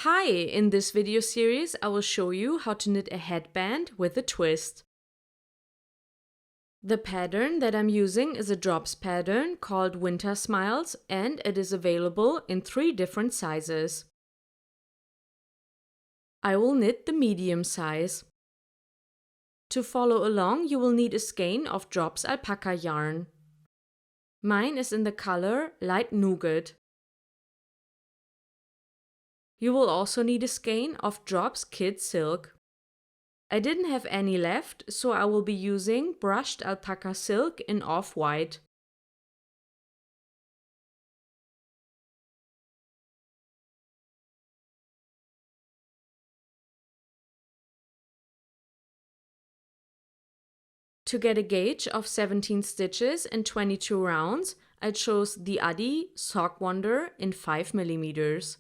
Hi, in this video series I will show you how to knit a headband with a twist. The pattern that I'm using is a drops pattern called Winter Smiles, and it is available in 3 different sizes. I will knit the medium size. To follow along, you will need a skein of drops alpaca yarn. Mine is in the color light nougat. You will also need a skein of drops kid silk. I didn't have any left, so I will be using brushed alpaca silk in Offwhite. To get a gauge of 17 stitches and 22 rounds, I chose the Addi Sockwonder in 5 mm.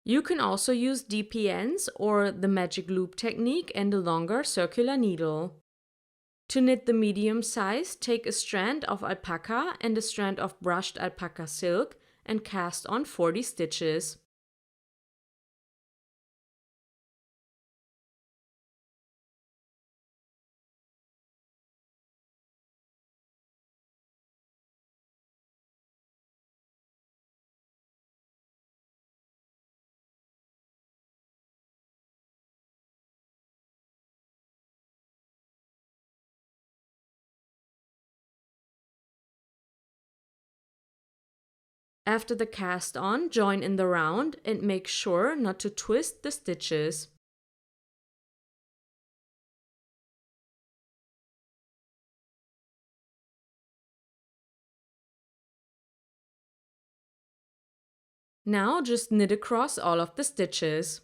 You can also use DPNs or the magic loop technique and a longer circular needle. To knit the medium size, take a strand of alpaca and a strand of brushed alpaca silk and cast on 40 stitches. After the cast on, join in the round and make sure not to twist the stitches. Now just knit across all of the stitches.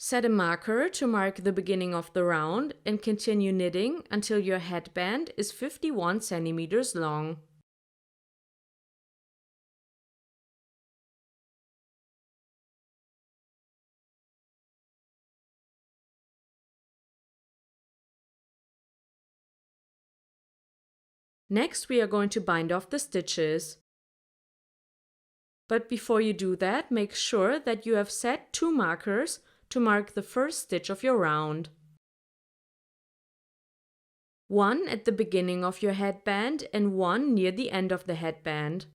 Set a marker to mark the beginning of the round and continue knitting until your headband is 51 centimeters long. Next, we are going to bind off the stitches. But before you do that, make sure that you have set 2 markers to mark the first stitch of your round. One at the beginning of your headband and one near the end of the headband.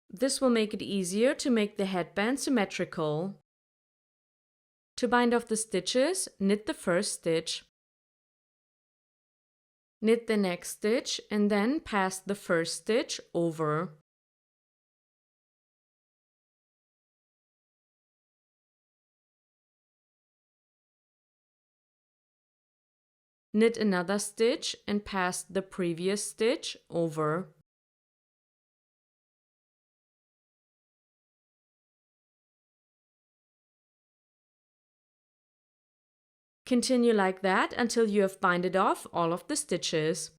This will make it easier to make the headband symmetrical. To bind off the stitches, knit the first stitch. Knit the next stitch and then pass the first stitch over. Knit another stitch and pass the previous stitch over. Continue like that until you have binded off all of the stitches.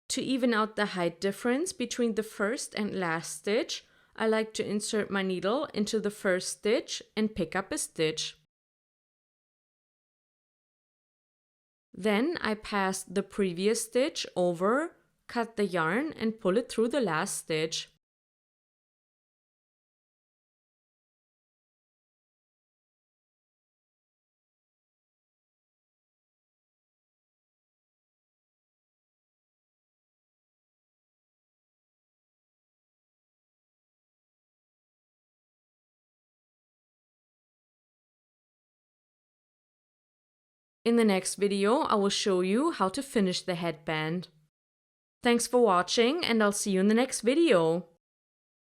To even out the height difference between the first and last stitch, I like to insert my needle into the first stitch and pick up a stitch. Then I pass the previous stitch over, cut the yarn and pull it through the last stitch. In the next video, I will show you how to finish the headband. Thanks for watching, and I'll see you in the next video.